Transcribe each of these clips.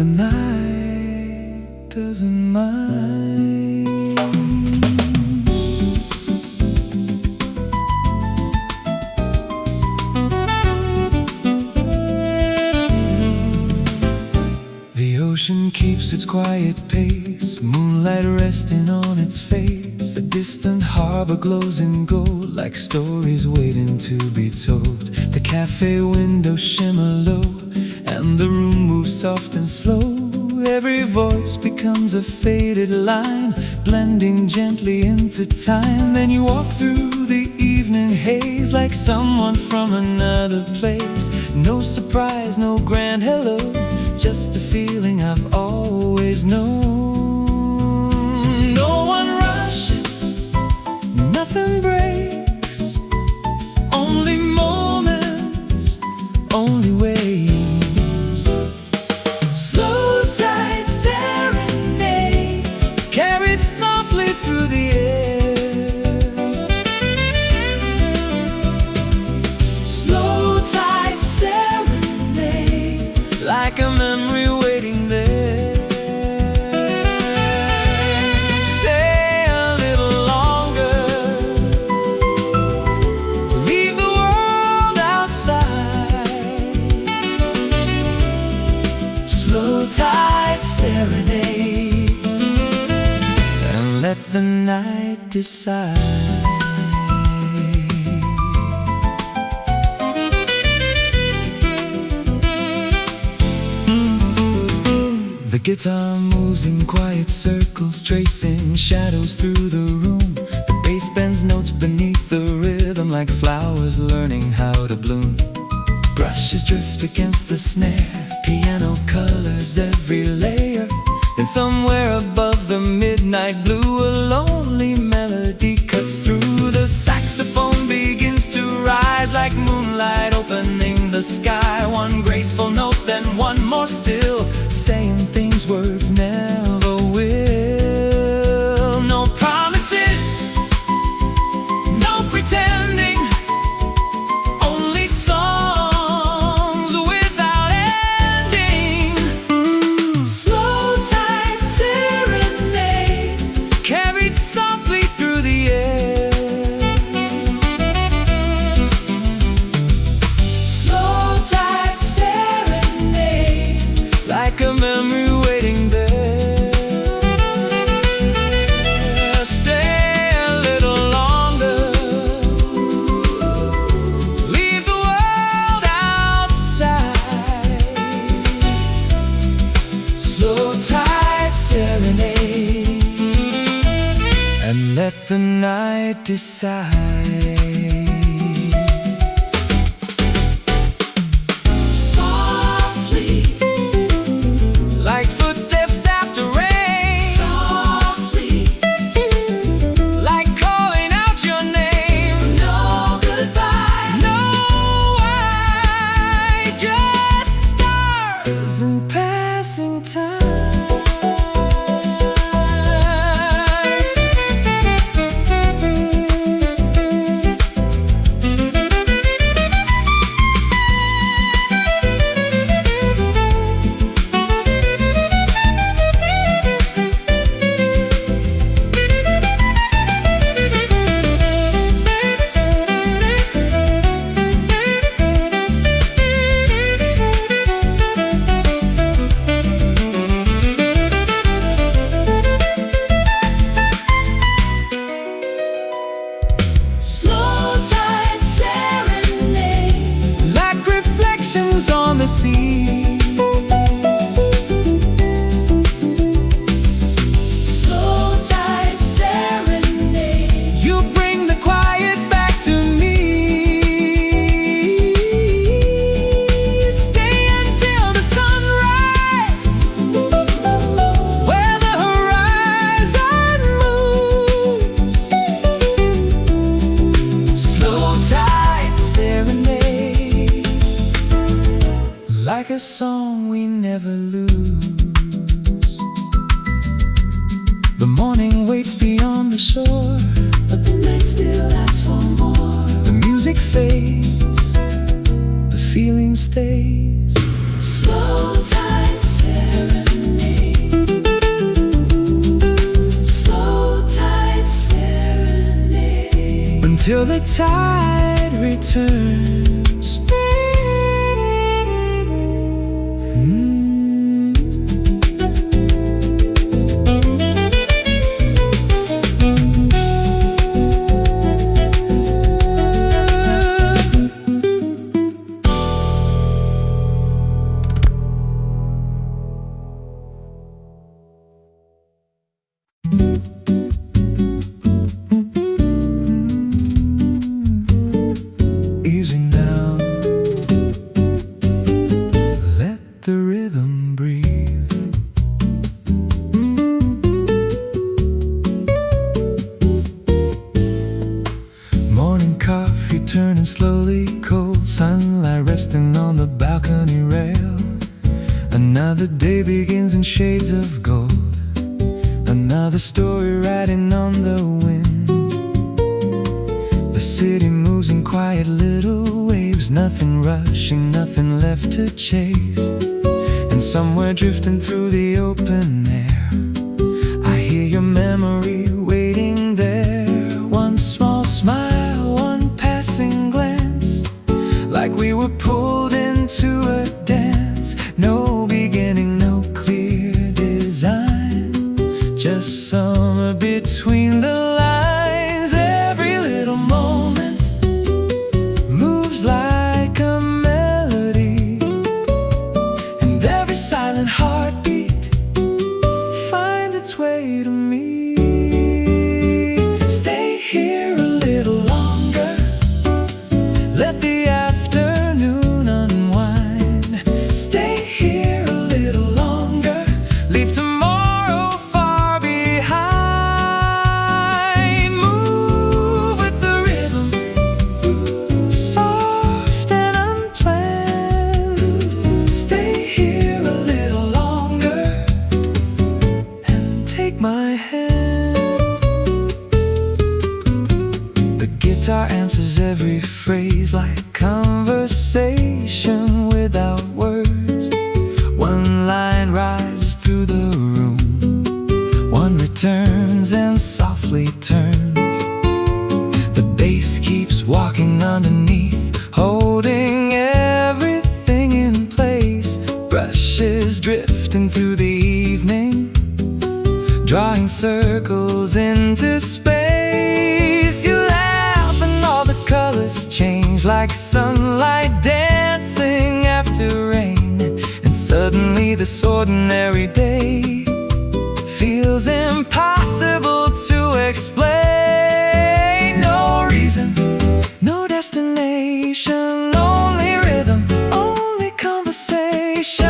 the night doesn't mind. The ocean keeps its quiet pace, moonlight resting on its face. A distant harbor glows in gold, like stories waiting to be told. The cafe windows shimmer low, and the room moves soft and slow. Every voice becomes a faded line, blending gently into time. Then you walk through the evening haze, like someone from another place. No surprise, no grand hello, just a feeling I've always known. No one rushes, nothing breaks, only moments, only waves. Slow tide serenade, carried softly through the air. Slow tide serenade, like a memory waiting there. Stay a little longer, leave the world outside. Slow tide serenade, and let the night decide. The guitar moves in quiet circles, tracing shadows through the room. The bass bends notes beneath the rhythm, like flowers learning how to bloom. Brushes drift against the snare, piano colors every layer. Then somewhere above the midnight blue, a lonely melody cuts through. The saxophone begins to rise, like moonlight opening the sky. One graceful note, then one more still, saying things words never will. No promises, no pretending, only songs without ending. Slow tide serenade, carried softly through the air. Slow tide serenade, like a memory waiting there. Stay a little longer, leave the world outside. Slow tide serenade, and let the night decide. Like footsteps after rain, softly, like calling out your name. No goodbye, no why, just stars and passing time. On the sea, slow tide serenade, you bring the quiet back to me. Stay until the sunrise, where the horizon moves. Slow tide serenade, like a song we never lose. The morning waits beyond the shore, but the night still asks for more. The music fades, the feeling stays. Slow tide serenade. till the tide returns. Easy now, let the rhythm breathe. Morning coffee turning slowly cold, sunlight resting on the balcony rail. Another day begins in shades of gold, another story riding on the wind. The city moves in quiet little waves, nothing rushing, nothing left to chase. And somewhere drifting through the open air, I hear your memory waiting there. One small smile, one passing glance, like we were pulled into a dance. No beginning, no clear design, just summer between the lines. Every little moment moves like a melody, and every silent heartbeat finds its way to me. Stay here a little longer, let the afternoon unwind. Stay here a little longer, leave tomorrow far behind. Move with the rhythm, soft and unplanned. Stay here a little longer and take my hand. The guitar answers every phrase like conversation without words. One line rises through the room, one returns and softly turns. The bass keeps walking underneath, holding everything in place. Brushes drifting through the evening, drawing circles into space. You laugh and all the colors change, like sunlight dancing after rain. And suddenly this ordinary day feels impossible to explain. No reason, no destination, only rhythm, only conversation.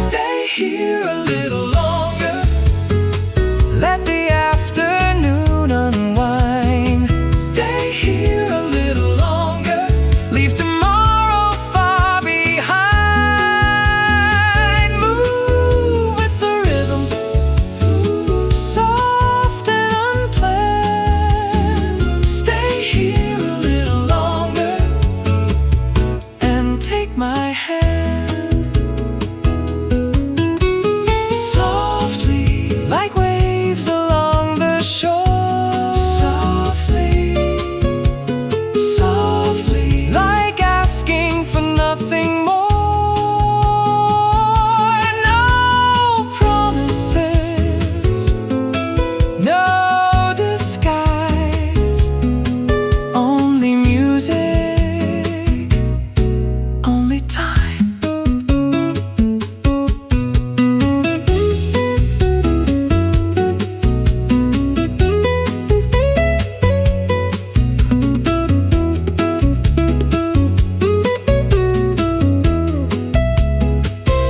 Stay here a little longer, let the afternoon unwind. Stay here a little longer, leave tomorrow far behind. Move with the rhythm, soft and unplanned. Stay here a little longer and take my hand. Softly, like waves along the shore. Softly, softly, like asking for nothing more. No promises, no disguise, only music, only time.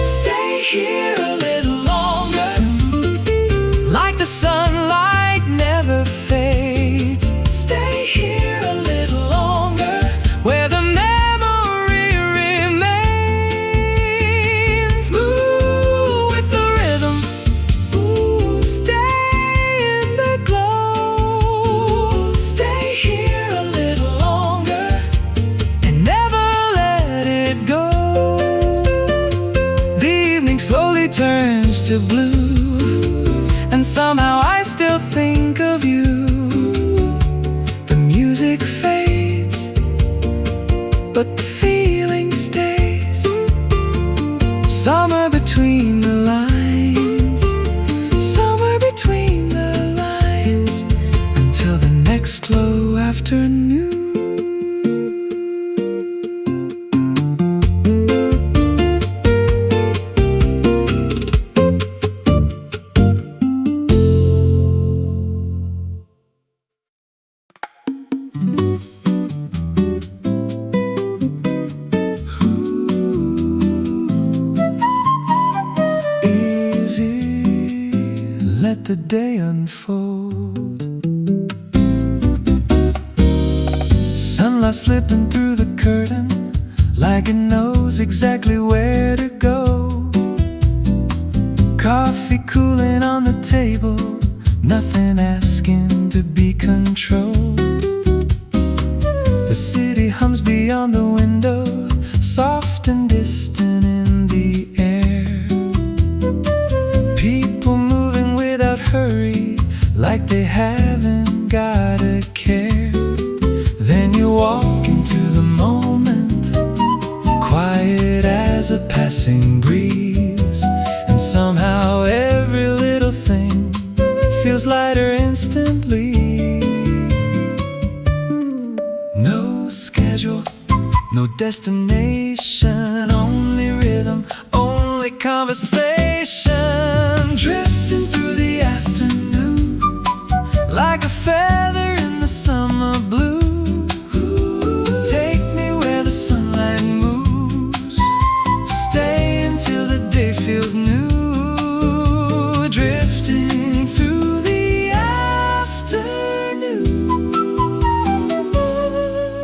Stay here a little longer, like the sunlight never fades. Stay here a little longer, where the memory remains. Move with the rhythm, stay in the glow. Stay here a little longer and never let it go. The evening slowly turns to blue, and somehow I still think of you. The music let the day unfold. Sunlight slipping through the curtain like it knows exactly where to go. Coffee cooling on the table, nothing asking to be controlled. The city hums beyond the window, soft and distant in the air. People moving without hurry, like they haven't got a care. Then you walk into the moment, quiet as a passing breeze, and somehow every little thing feels lighter instantly. No schedule, no destination, only rhythm, only conversation. Drifting through the afternoon like a feather in the summer blue. Take me where the sunlight moves, stay until the day feels new. Drifting through the afternoon,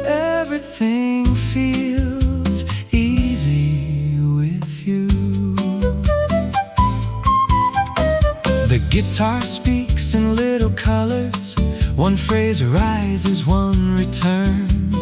everything feels easy with you. The guitar speaks in little colors, one phrase rises, one returns.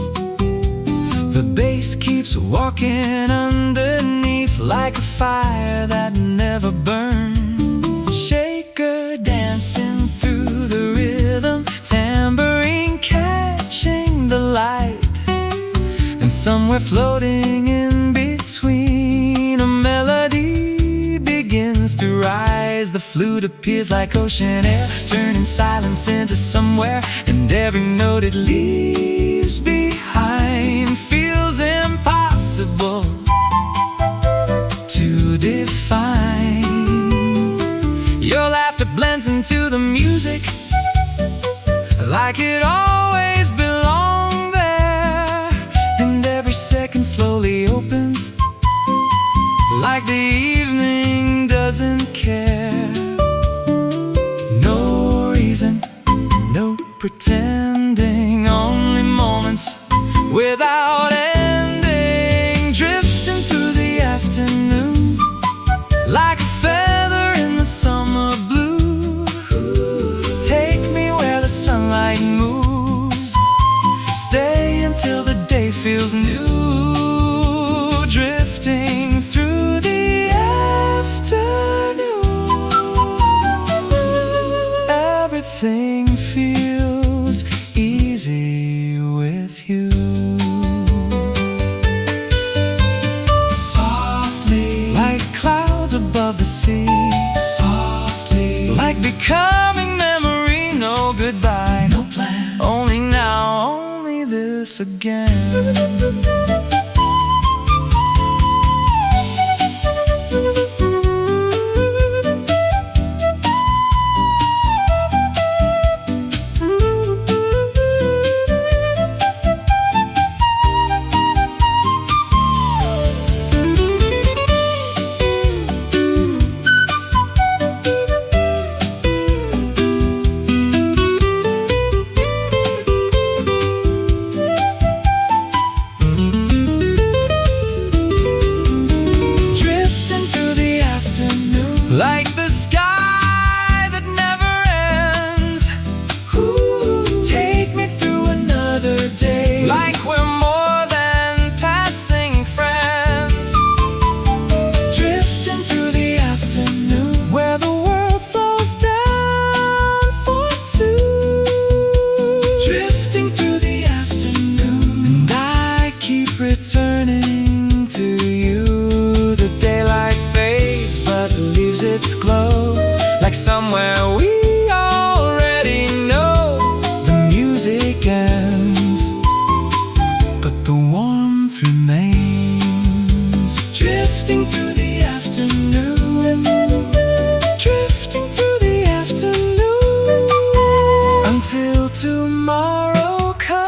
The bass keeps walking underneath like a fire that never burns. Shaker dancing through the rhythm, tambourine catching the light, and somewhere floating in between, a melody begins to rise. The flute appears like ocean air, turning silence into somewhere, and every note it leaves behind feels impossible to define. Your laughter blends into the music like it always belonged there, and every second slowly opens like the evening doesn't care. No reason, no pretending, only moments without ending. Drifting through the afternoon like a feather in the summer blue. Take me where the sunlight moves, stay until the day feels new. Drifting through the afternoon, everything feels easy with you. Softly, like clouds above the sea. Softly, like becoming memory. No goodbye, no plan, only now, only this again. Like the sky that never ends. Ooh, take me through another day, like we're more than passing friends. Drifting through the afternoon, where the world slows down for two. Drifting through the afternoon, and I keep returning to you. The daylight fades, but leaves its glow, like somewhere we already know. The music ends, but the warmth remains. Drifting through the afternoon, drifting through the afternoon, until tomorrow comes.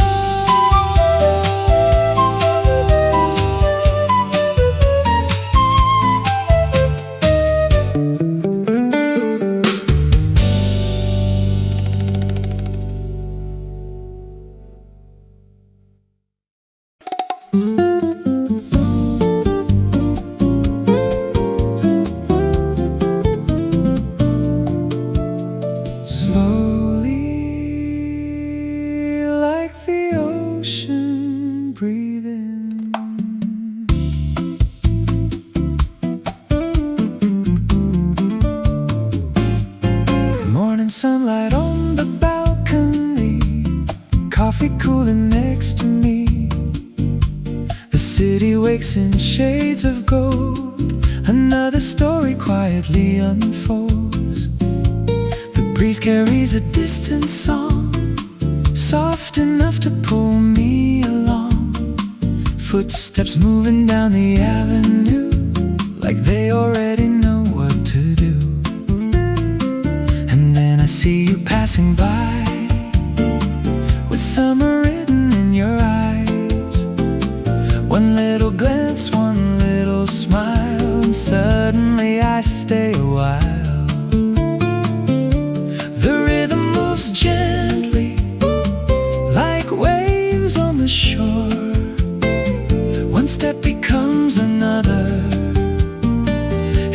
in shades of gold. Another story quietly unfolds. The breeze carries a distant song, soft enough to pull me along. Footsteps moving down the avenue, like they already know what to do. And then I see you passing by, with summer written in your eyes. One little glance, one little smile, and suddenly I stay a while. The rhythm moves gently, like waves on the shore. One step becomes another,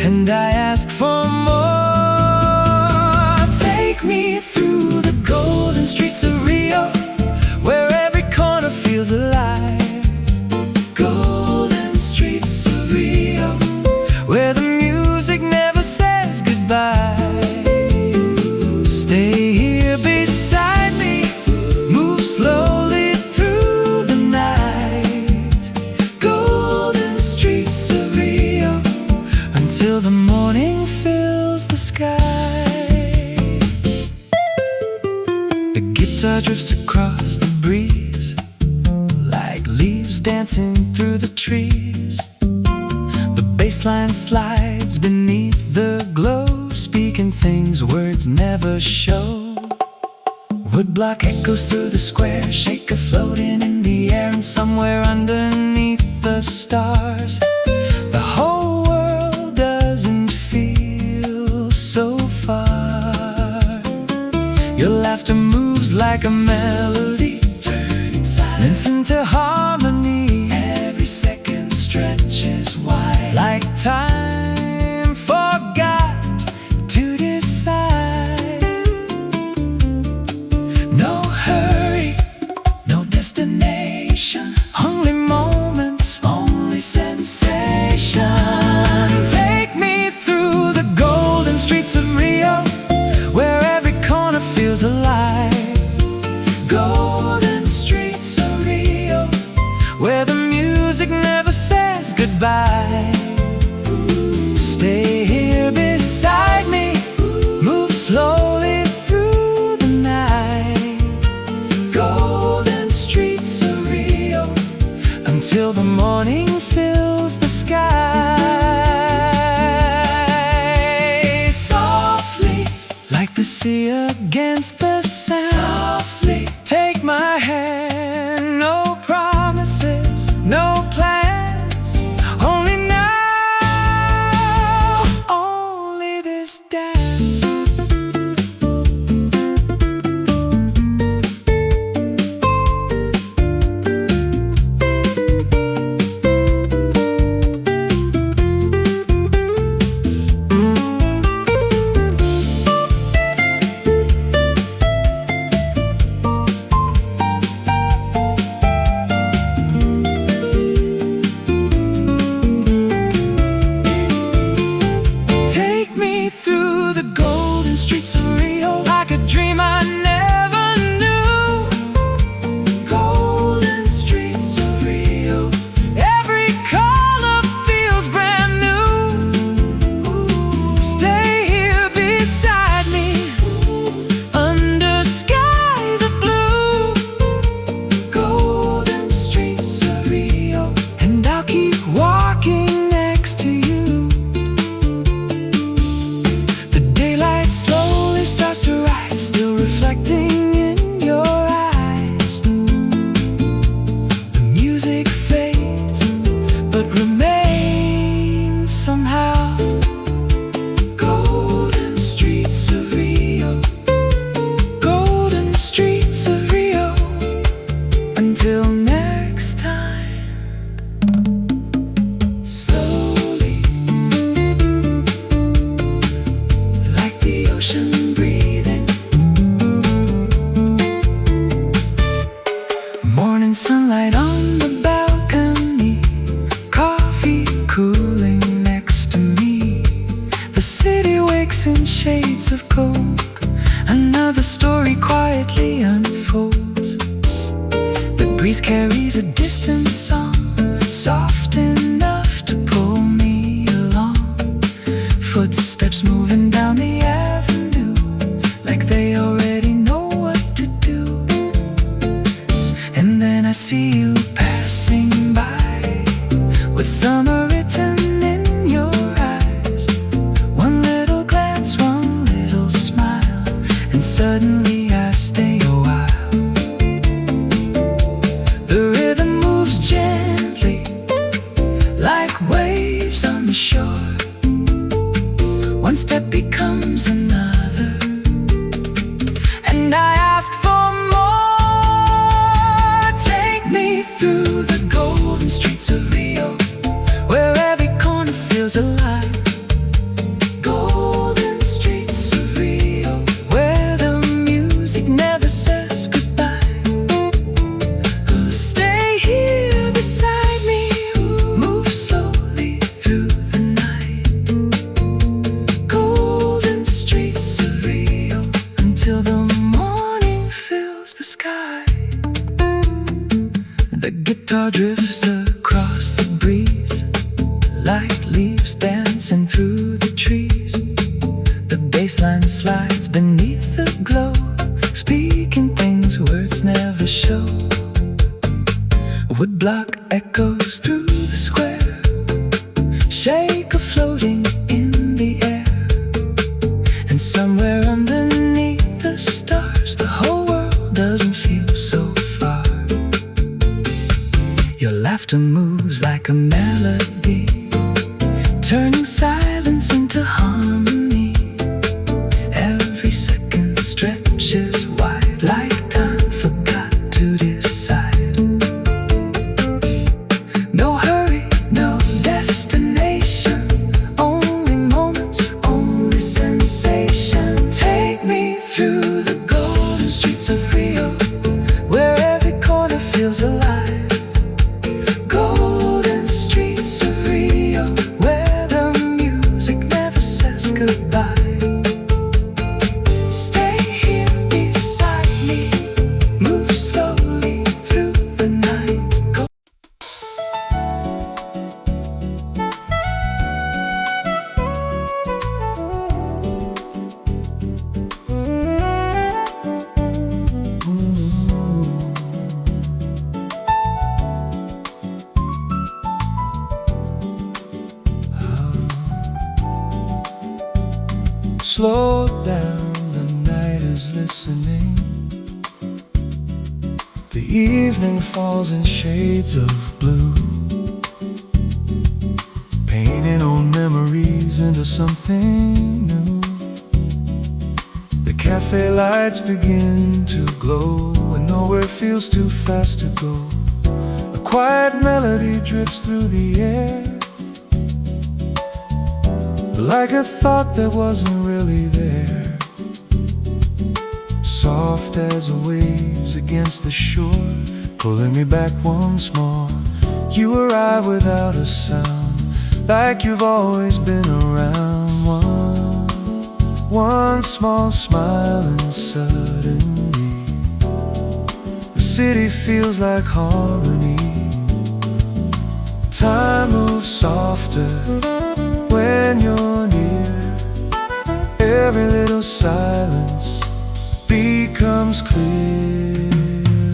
and I ask for more. Take me through the golden streets of Rio, where every corner feels alive. Golden streets of Rio, where the music never says goodbye. Stay here beside me, move slowly through the night. Golden streets of Rio, until the morning fills the sky. The guitar drifts across the breeze, like leaves dancing through the trees. The bass line slides beneath the glow, speaking things words never show. Woodblock echoes through the square, shaker floating in the air, and somewhere underneath the stars, the whole world doesn't feel so far. Your laughter moves like a melody, turning silence into harmony. Every second stretches wide, like time forgot to decide. No hurry, no destination, only moments, only sensation. Take me through the golden streets of Rio, where every corner feels alive. Golden streets of Rio, where the music never says goodbye. Stay here beside me, move slowly through the night. Golden streets of Rio, until the morning fills the sky. Softly, like the sea against the sand. Softly, take my hand. No promises, no plans, only now, only this dance. Through the golden streets of Rio, like a dream I never knew. Golden streets of Rio, every color feels brand new. Stay here beside me, under skies of blue. Golden streets of Rio, and I'll keep walking next to you. Starts to rise, still reflecting in your eyes. The music fades, but remains somehow. Golden streets of Rio, golden streets of Rio, until next time. Slowly, like the ocean. Morning sunlight on the balcony, coffee cooling next to me. The city wakes in shades of gold, another story quietly unfolds. The breeze carries a distant song, soft enough footsteps moving down the avenue, like they already know what to do. And then I see you passing by, with summer written in your eyes. One little glance, one little smile, and suddenly I stay a while. The rhythm moves gently, like waves on the shore. One step becomes another, and I ask for more. Take me through the golden streets of Rio, where every corner feels alive. Golden streets of Rio, where the music never says goodbye. Stay here beside me, move slowly through the night. Golden streets of Rio, until the morning fills the sky. The guitar drifts across the breeze, like leaves dancing through the trees. The bass line slides beneath the glow, speaking things words never show. Woodblock echoes through the square, shaker floating in the air. And somewhere underneath the stars, the whole world doesn't feel so far. Your laughter moves like a melody, turning silence into harmony. Every second stretches wide, like time forgot to decide. No hurry, no destination, only moments, only sensation. Take me through the golden streets of Rio, where every corner feels alive. Golden streets of Rio, where the music never says goodbye. Stay here beside me, move slowly through the night. Slow down, the night is listening. The evening falls in shades of blue, painting old memories into something new. The cafe lights begin to glow, and nowhere feels too fast to go. A quiet melody drifts through the air, like a thought that wasn't really there. Soft as waves against the shore, pulling me back once more. You arrive without a sound, like you've always been around. One small smile, and suddenly the city feels like harmony. Time moves softer when you're near. Every little silence becomes clear.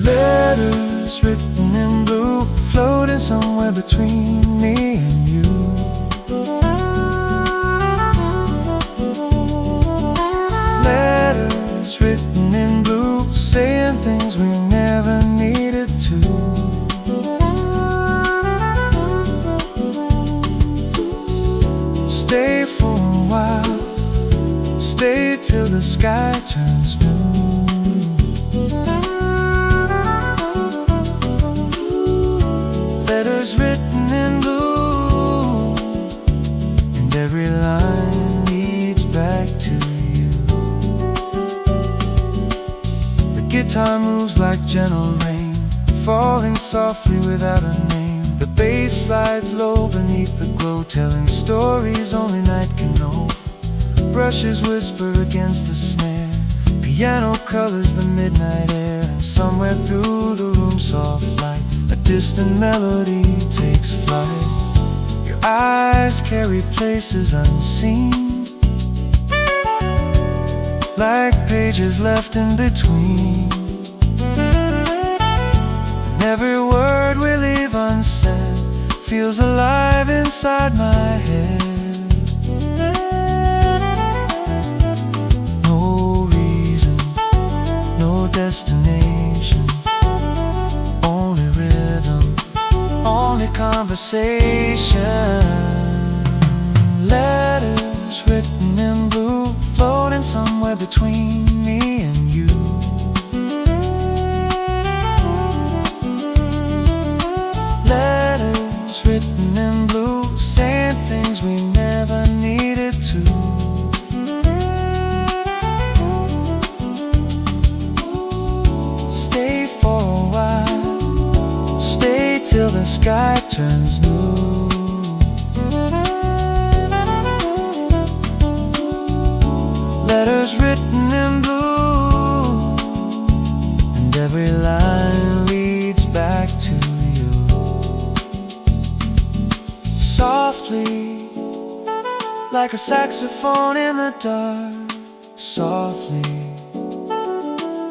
Letters written in blue, floating somewhere between me and you. Letters written in blue, saying things we never needed to. Stay for a while, stay till the sky turns new. Letters written in blue, and every line leads back to you. The guitar moves like gentle rain, falling softly without a name. The bass slides low beneath the glow, telling stories only night can know. Brushes whisper against the snare, piano colors the midnight air. And somewhere through the room, soft light, a distant melody takes flight. Your eyes carry places unseen, like pages left in between. And every word we leave unsaid feels alive inside my head. No reason, no destination, only rhythm, only conversation. Letters written in blue, floating somewhere between me and you. Letters written in blue, saying things we never needed to. Stay for a while, stay till the sky turns blue. Letters written in blue, and every line leads back to you. Softly, like a saxophone in the dark. Softly,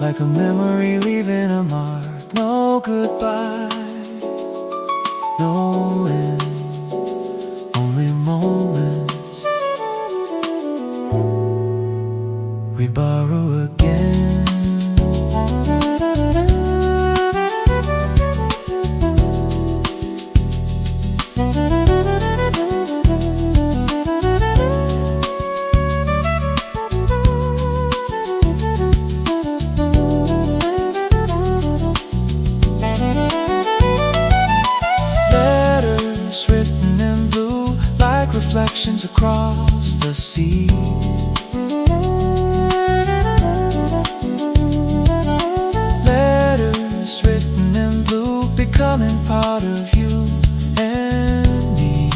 like a memory leaving a mark. No goodbye, no end, only moments we borrow again. Letters written in blue, like reflections across the sea. Letters written in blue, becoming part of you and me.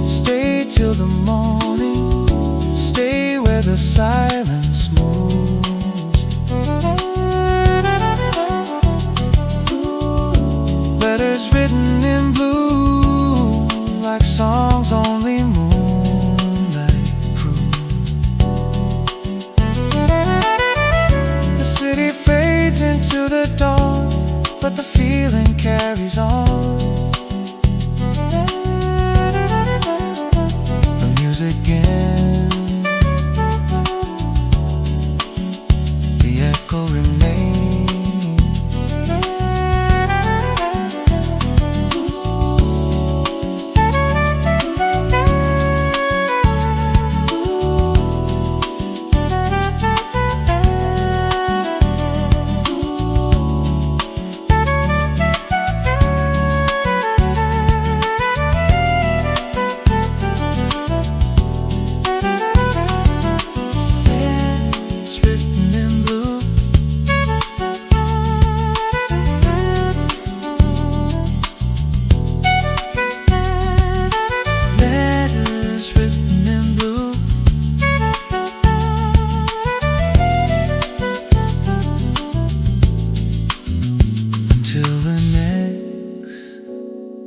Stay till the morning, stay where the silence moves. Letters written in blue, like songs only moonlight prove. The city fades into the dawn, but the feeling carries on. The music ends, the echo remains.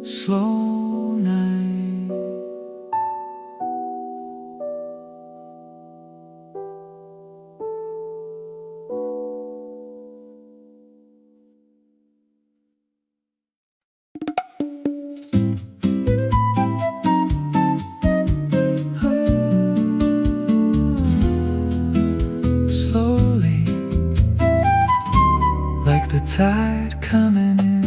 Slow night. Slowly, like the tide coming in.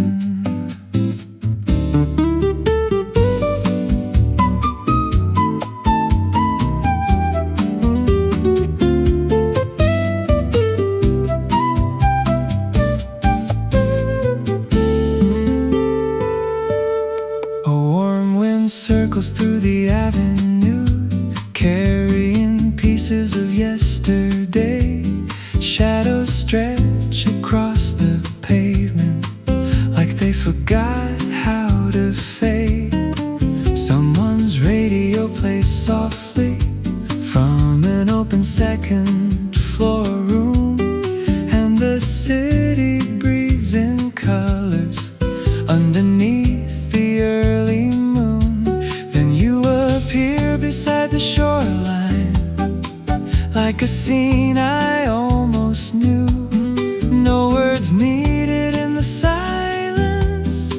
Circles through the avenue, carrying pieces of yesterday. Shadows stretch across the pavement, like they forgot how to fade. Someone's radio plays softly from an open second floor room, and the city breathes in colors underneath the early moon. Then you appear like a scene I almost knew. No words needed in the silence,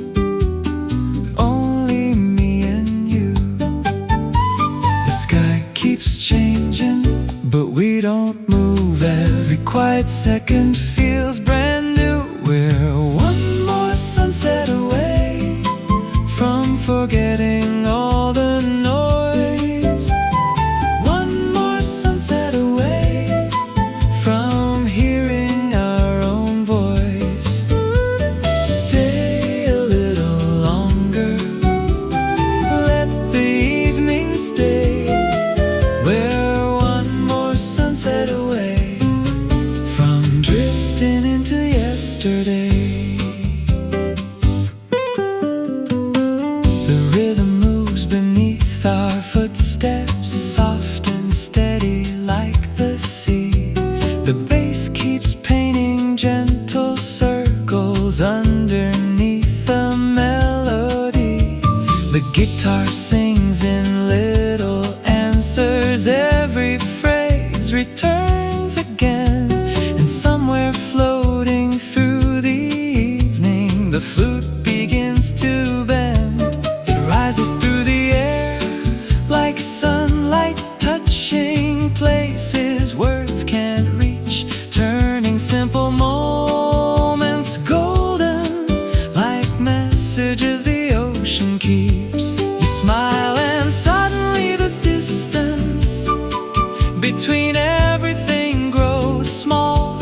only me and you. The sky keeps changing, but we don't move. Every quiet second feels brand new. We're one more sunset away from forgetting all the noise. One more sunset away from hearing our own voice. Stay a little longer, let the evening stay. We're one more sunset away from drifting into yesterday. The rhythm moves beneath our footsteps, soft and steady like the sea. The bass keeps painting gentle circles underneath the melody. The guitar sings in little answers, every phrase returns again. And somewhere floating through the evening, the flute begins to bend. It rises through the air like sunlight touching places words can't reach, turning simple moments golden like messages the ocean keeps. You smile and suddenly the distance between everything grows small,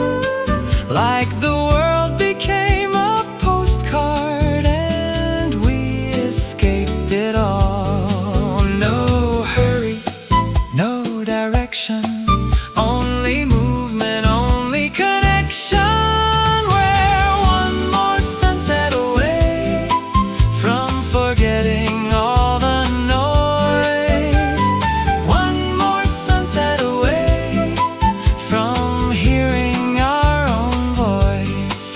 like the world became a postcard and we escaped it all. No hurry, no direction, only movement, only connection. We're one more sunset away from forgetting all the noise. One more sunset away from hearing our own voice.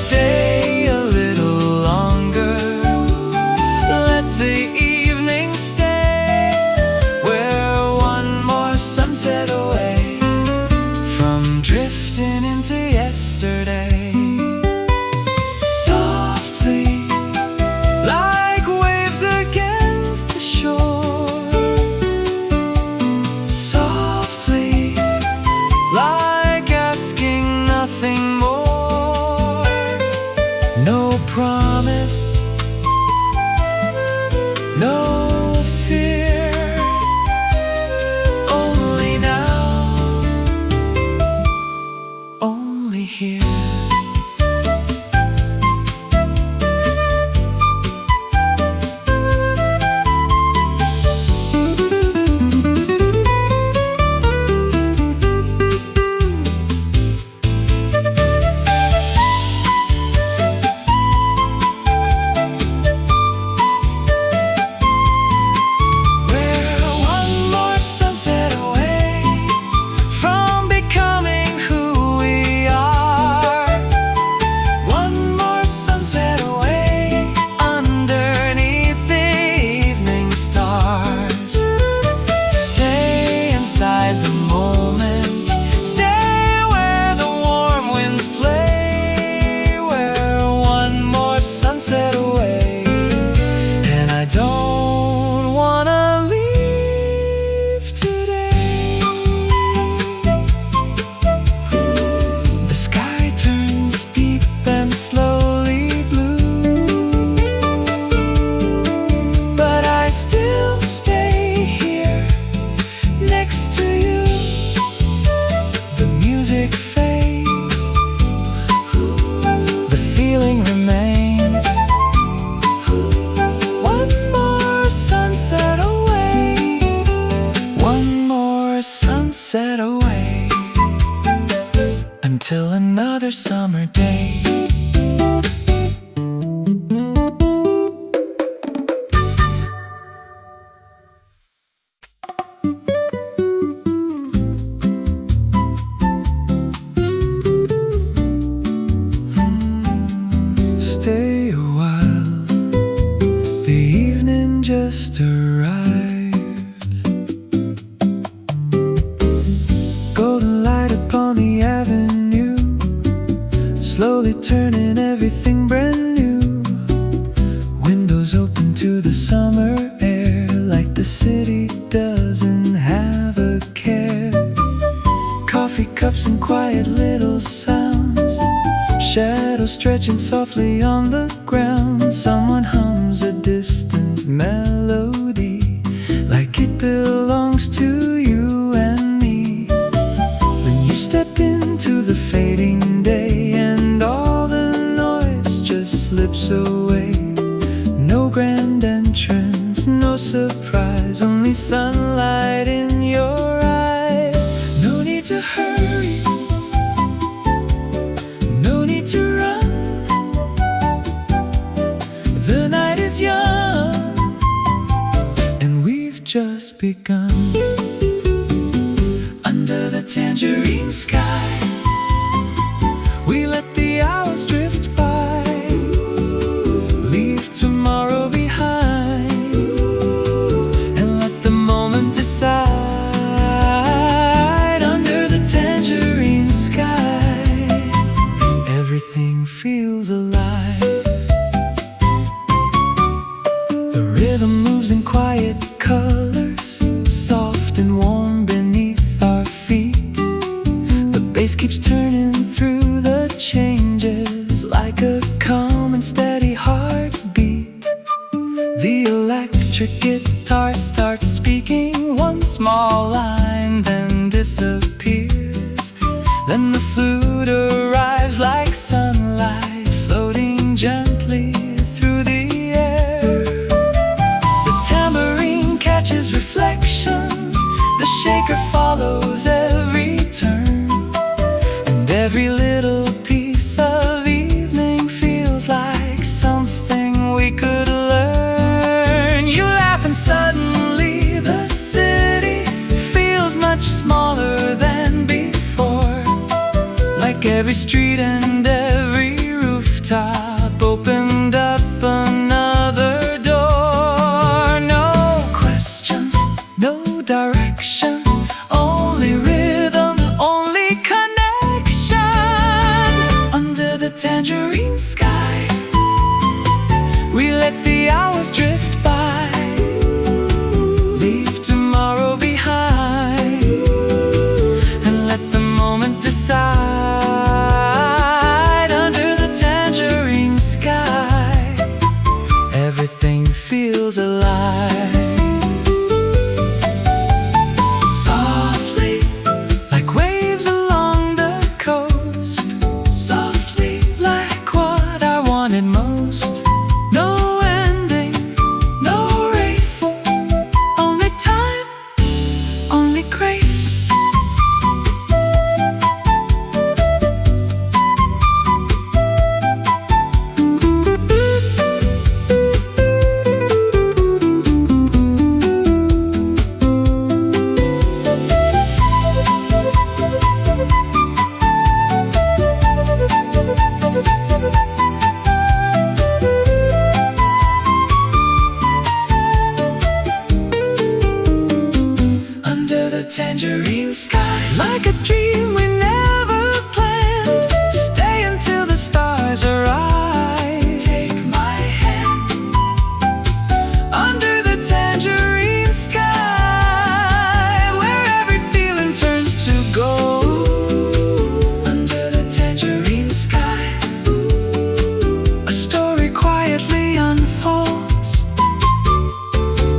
Stay a little longer, let the evening stay. We're one more sunset away from drifting into yesterday. Softly, like waves against the shore. Softly, like asking nothing more. No promise, no fear, only now, only here. We're one more sunset away from becoming who we are. One more sunset away underneath the evening stars. Stay inside the moment, stay where the warm winds play. We're one more sunset away, and I don't wanna leave today. The sky turns deep and slowly blue, but I still stay here next to you. The music fades, the feeling remains. One more sunset away, one more sunset away, until another summer day. Stay a while, the evening just arrived. softly on the ground. Someone hums a distant melody, like it belongs to you and me. Then you step into the fading day, and all the noise just slips away. No grand entrance, no surprise, only sunlight in your eyes. No need to hurry, no need to run. The night is young, and we've just begun. Under the tangerine sky, we let the hours drift by. Leave tomorrow behind, and let the moment decide. Under the tangerine sky, everything feels alive. The rhythm moves in quiet colors, soft and warm beneath our feet. The bass keeps turning through the changes, like a calm and steady heartbeat. The electric guitar starts speaking one small line, then disappears. Then the flute arrives like sunlight, floating gently through the air. The tambourine catches reflections, the shaker follows every turn, and every little piece of evening feels like something we could learn. You laugh and suddenly the city feels much smaller than before, like every street and every rooftop opened up another door. No questions, no direction, only rhythm, only connection. Under the tangerine sky, we let the hours drift by. Leave tomorrow behind, and let the moment decide. Under the tangerine sky, everything feels alive. Softly, like waves along the coast, softly, like what I wanted most. No ending, no race, only time, only grace. Under the tangerine sky, like a dream we never planned. Stay until the stars arise. Take my hand. Under the tangerine sky, where every feeling turns to gold. Under the tangerine sky, a story quietly unfolds.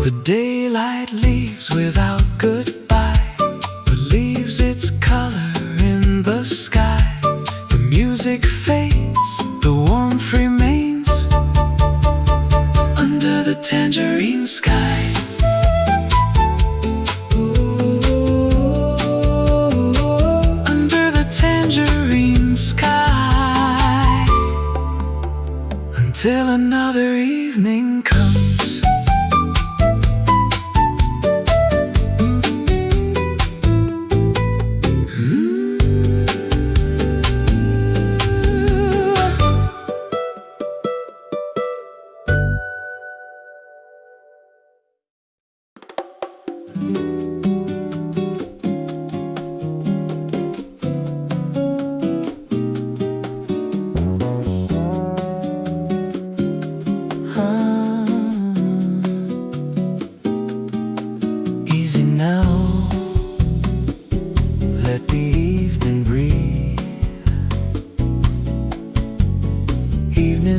The daylight leaves without goodbye, but leaves its color in the sky. The music fades, the warmth remains. Under the tangerine sky. Under the tangerine sky, until another evening comes.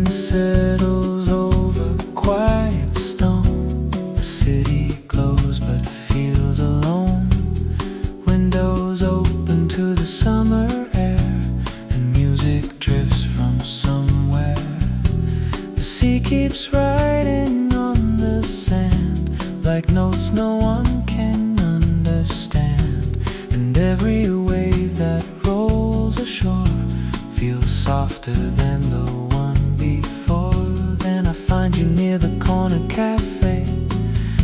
settles over quiet stone. The city glows but feels alone. Windows open to the summer air, and music drifts from somewhere. The sea keeps riding on the sand, like notes no one can understand. And every wave that rolls ashore feels softer than the one before. Then I find you near the corner cafe,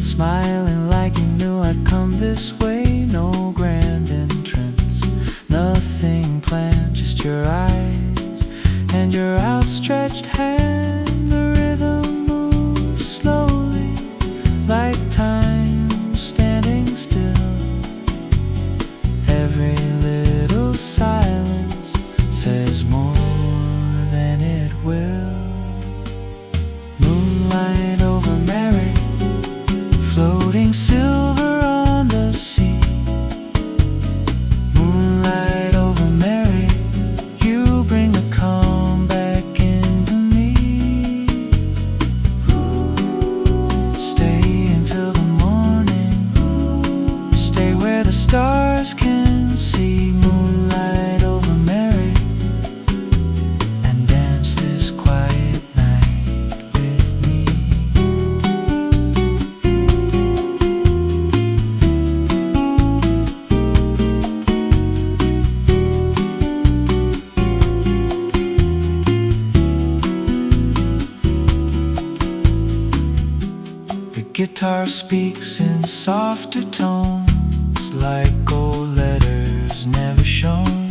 smiling like you knew I'd come this way. No grand entrance, nothing planned, just your eyes and your outstretched hand. The rhythm moves slowly, like time standing still. Every little silence says more than it will. Moonlight over Mary, floating silver on the sea. Moonlight over Mary, you bring the calm back into me. Stay until the morning, stay where the stars can see. Moonlight over Mary, and dance this quiet night with me. The guitar speaks in softer tones, like gold letters never shown.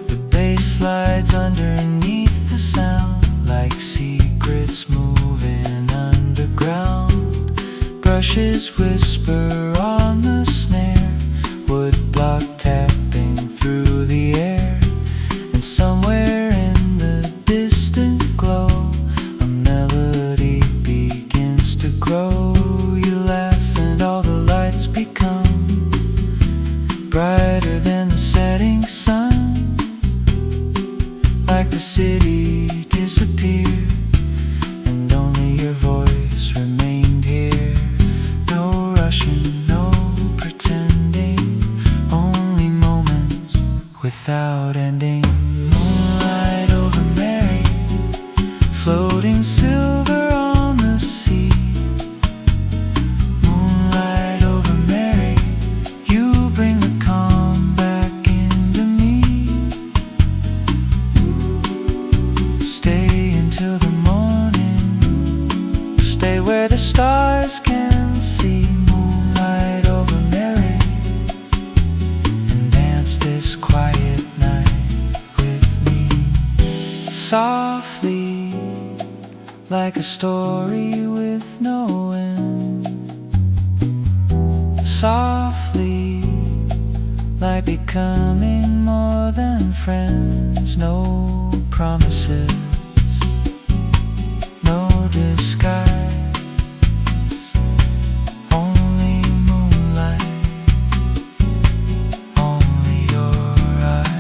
The bass slides underneath the sound, like secrets moving underground. Brushes whisper on the snare, wood block tapping through the air. And somewhere in the distant glow, a melody begins to grow. You laugh and all the lights become brighter than the setting sun. Like the city disappeared, and only your voice remained here. No rushing, no pretending, only moments without ending. Moonlight over Mary, floating silver on the sea. Moonlight over Mary, you bring the calm back into me. Stay until the morning, stay where the stars can see. Moonlight over Mary, and dance this quiet night with me. Softly, like a story with no end. Softly, like becoming more than friends. No promises, no disguise, only moonlight, only your eyes.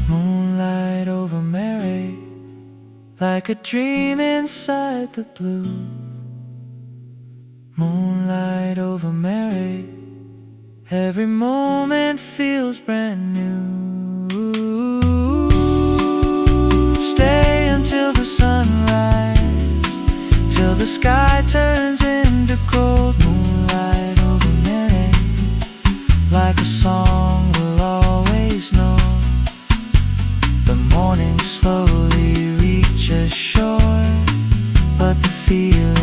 Moonlight over Mary, like a dream inside the blue. Moonlight over Mary, every moment feels brand new. Stay until the sunrise, till the sky turns into gold. Moonlight over Mary, like a song we'll always know. The morning slowly reaches shore, but the feeling